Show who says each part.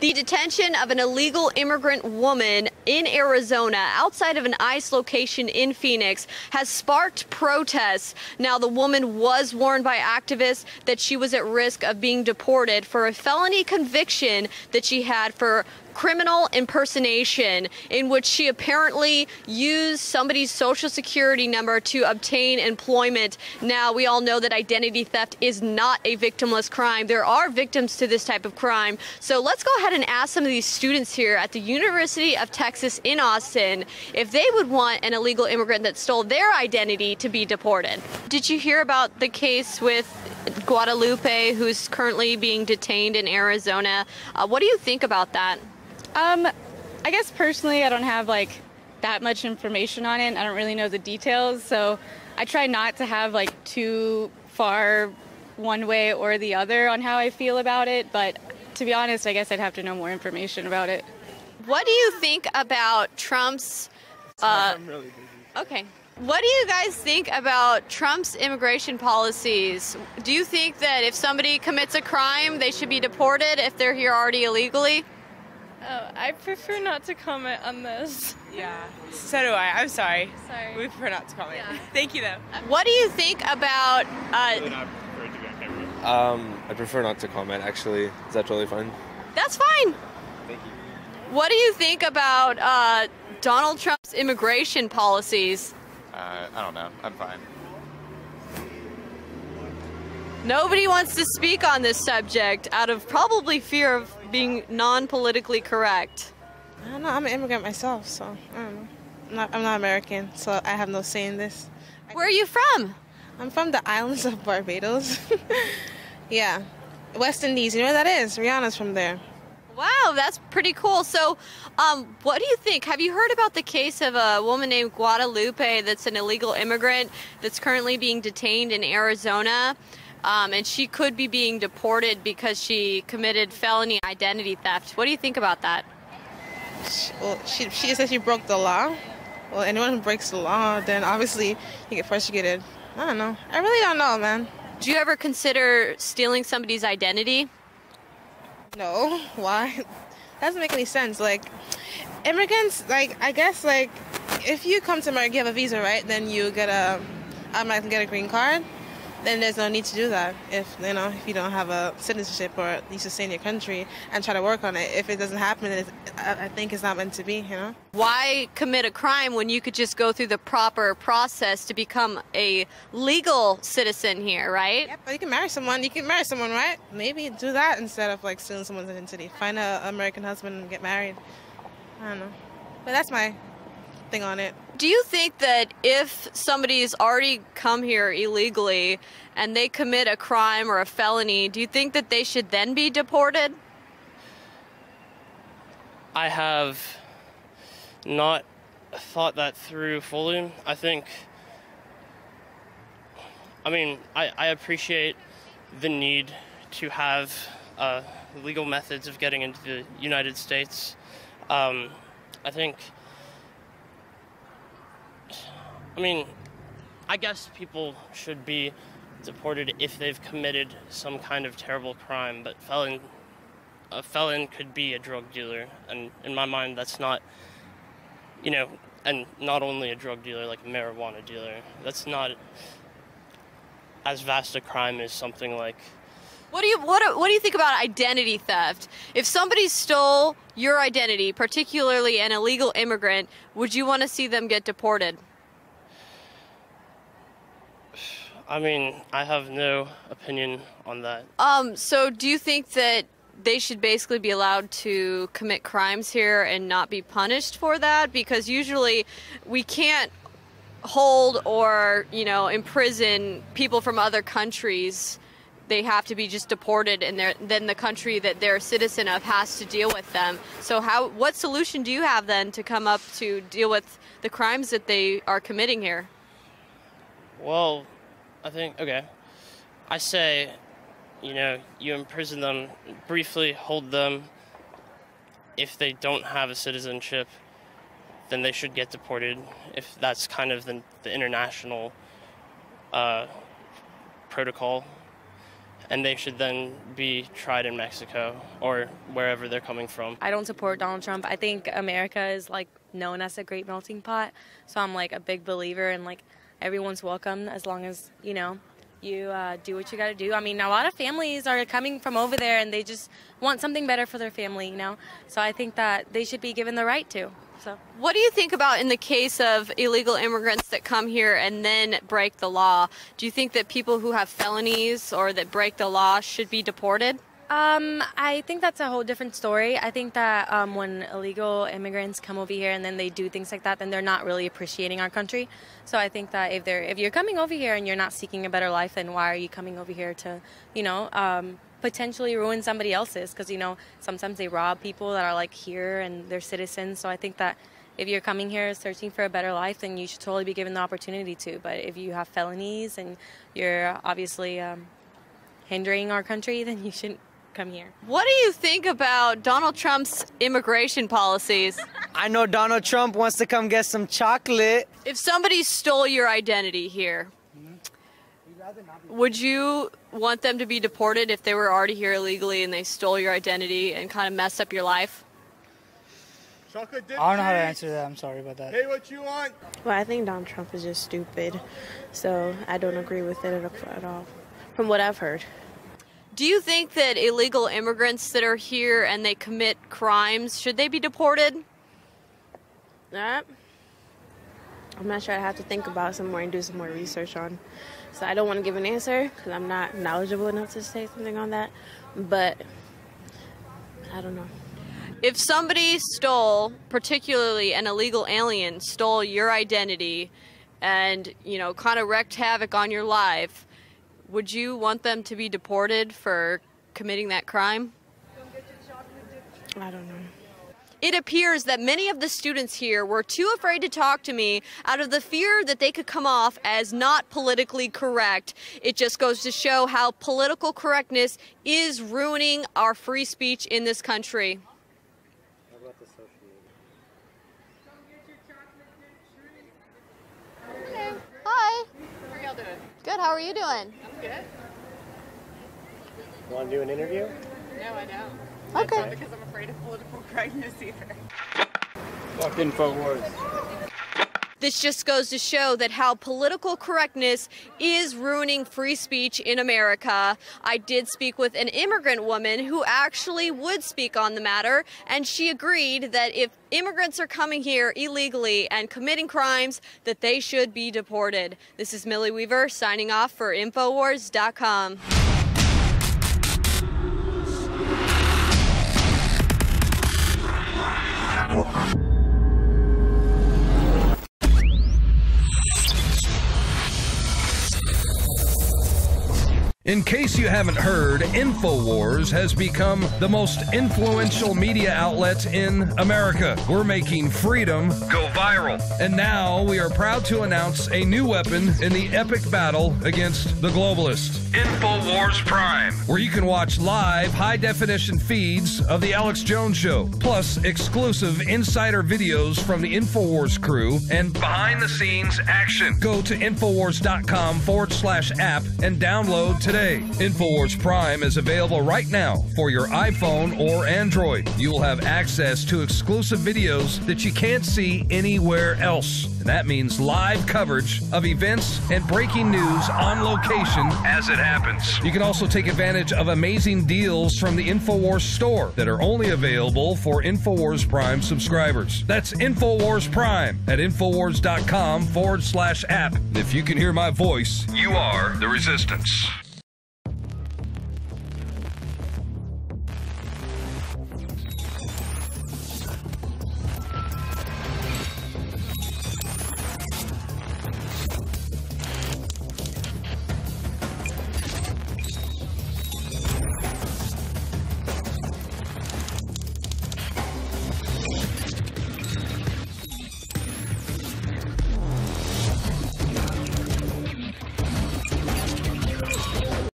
Speaker 1: The detention of an illegal immigrant woman in Arizona outside of an ICE location in Phoenix has sparked protests. Now, the woman was warned by activists that she was at risk of being deported for a felony conviction that she had for criminal impersonation, in which she apparently used somebody's social security number to obtain employment. Now, we all know that identity theft is not a victimless crime. There are victims to this type of crime. So let's go ahead and ask some of these students here at the University of Texas in Austin if they would want an illegal immigrant that stole their identity to be deported. Did you hear about the case with Guadalupe, who's currently being detained in Arizona? What do you think about that?
Speaker 2: I guess personally I don't have that much information on it. I don't really know the details, so I try not to have too far one way or the other on how I feel about it, but to be honest, I guess I'd have to know more information about it.
Speaker 1: What do you think about Trump's
Speaker 3: I'm really busy.
Speaker 1: Okay. What do you guys think about Trump's immigration policies? Do you think that if somebody commits a crime, they should be deported if they're here already illegally?
Speaker 4: Oh, I prefer not to comment on this.
Speaker 5: Yeah, so do I. I'm sorry.
Speaker 4: Sorry.
Speaker 5: We prefer not to comment.
Speaker 4: Yeah.
Speaker 5: Thank you, though.
Speaker 1: What do you think about...
Speaker 3: I prefer not to comment, actually. Is that totally fine?
Speaker 1: That's fine.
Speaker 3: Thank you.
Speaker 1: What do you think about Donald Trump's immigration policies?
Speaker 6: I don't know. I'm fine.
Speaker 1: Nobody wants to speak on this subject out of probably fear of being non-politically correct.
Speaker 7: I don't know. I'm an immigrant myself, so I don't know. I'm not American, so I have no say in this.
Speaker 1: Where are you from?
Speaker 7: I'm from the islands of Barbados. Yeah. West Indies. You know where that is? Rihanna's from there.
Speaker 1: Wow, that's pretty cool. So, what do you think? Have you heard about the case of a woman named Guadalupe that's an illegal immigrant that's currently being detained in Arizona? And she could be being deported because she committed felony identity theft. What do you think about that?
Speaker 7: She just said she broke the law. Well, anyone who breaks the law, then obviously you get persecuted. I don't know. I really don't know, man.
Speaker 1: Do you ever consider stealing somebody's identity?
Speaker 7: No. Why? That doesn't make any sense. Immigrants, I guess, if you come to America, you have a visa, right? Then you get a green card. Then there's no need to do that if you don't have a citizenship or at least to stay in your country and try to work on it. If it doesn't happen, I think it's not meant to be,
Speaker 1: Why commit a crime when you could just go through the proper process to become a legal citizen here, right?
Speaker 7: Yeah, but you can marry someone. You can marry someone, right? Maybe do that instead of stealing someone's identity. Find an American husband and get married. I don't know. But that's my thing on it.
Speaker 1: Do you think that if somebody's already come here illegally and they commit a crime or a felony, do you think that they should then be deported?
Speaker 8: I have not thought that through fully. I appreciate the need to have legal methods of getting into the United States. I guess people should be deported if they've committed some kind of terrible crime, but a felon could be a drug dealer, and in my mind that's not, and not only a drug dealer, like a marijuana dealer. That's not as vast a crime as something like...
Speaker 1: What do you think about identity theft? If somebody stole your identity, particularly an illegal immigrant, would you want to see them get deported?
Speaker 8: I have no opinion on that.
Speaker 1: So do you think that they should basically be allowed to commit crimes here and not be punished for that? Because usually we can't hold or, imprison people from other countries. They have to be just deported, and then the country that they're a citizen of has to deal with them. So what solution do you have then to come up to deal with the crimes that they are committing here?
Speaker 8: Well, I say, you imprison them, briefly hold them. If they don't have a citizenship, then they should get deported, if that's kind of the international protocol. and they should then be tried in Mexico or wherever they're coming from.
Speaker 9: I don't support Donald Trump. I think America is like known as a great melting pot, so I'm like a big believer in like everyone's welcome as long as, you know, you do what you got to do. I mean, a lot of families are coming from over there and they just want something better for their family, you know, so I think that they should be given the right to. So,
Speaker 1: what do you think about in the case of illegal immigrants that come here and then break the law? Do you think that people who have felonies or that break the law should be deported?
Speaker 9: I think that's a whole different story. I think that when illegal immigrants come over here and then they do things like that, then they're not really appreciating our country. So I think that if you're coming over here and you're not seeking a better life, then why are you coming over here to, you know, potentially ruin somebody else's? Because, you know, sometimes they rob people that are like here and they're citizens. So I think that if you're coming here searching for a better life, then you should totally be given the opportunity to. But if you have felonies and you're obviously hindering our country, then you shouldn't come here.
Speaker 1: What do you think about Donald Trump's immigration policies?
Speaker 10: I know Donald Trump wants to come get some chocolate.
Speaker 1: If somebody stole your identity here, would you want them to be deported if they were already here illegally and they stole your identity and kind of messed up your life?
Speaker 11: I don't know how to answer that. I'm sorry about that.
Speaker 3: Hey, what you want?
Speaker 12: Well, I think Donald Trump is just stupid, so I don't agree with it at all, from what I've heard.
Speaker 1: Do you think that illegal immigrants that are here and they commit crimes, should they be deported?
Speaker 12: I'm not sure. I have to think about some more and do some more research on. So I don't want to give an answer because I'm not knowledgeable enough to say something on that. But I don't know.
Speaker 1: If somebody stole, particularly an illegal alien, stole your identity and, you know, kind of wreaked havoc on your life, would you want them to be deported for committing that crime?
Speaker 12: I don't know.
Speaker 1: It appears that many of the students here were too afraid to talk to me out of the fear that they could come off as not politically correct. It just goes to show how political correctness is ruining our free speech in this country.
Speaker 13: How about the social media?
Speaker 1: Hey. Hi.
Speaker 13: How are y'all doing?
Speaker 1: Good, how are you doing?
Speaker 13: I'm good.
Speaker 10: Want to do an interview?
Speaker 13: No, I don't.
Speaker 1: Okay.
Speaker 13: That's not because I'm afraid of political correctness either.
Speaker 10: Fuck InfoWars.
Speaker 1: This just goes to show that how political correctness is ruining free speech in America. I did speak with an immigrant woman who actually would speak on the matter, and she agreed that if immigrants are coming here illegally and committing crimes, that they should be deported. This is Millie Weaver signing off for Infowars.com.
Speaker 14: In case you haven't heard, InfoWars has become the most influential media outlet in America. We're making freedom go viral. And now we are proud to announce a new weapon in the epic battle against the globalists. InfoWars Prime, where you can watch live high-definition feeds of The Alex Jones Show, plus exclusive insider videos from the InfoWars crew and behind-the-scenes action. Go to Infowars.com/app and download today. InfoWars Prime is available right now for your iPhone or Android. You will have access to exclusive videos that you can't see anywhere else. And that means live coverage of events and breaking news on location as it happens. You can also take advantage of amazing deals from the InfoWars store that are only available for InfoWars Prime subscribers. That's InfoWars Prime at Infowars.com/app. If you can hear my voice, you are the resistance.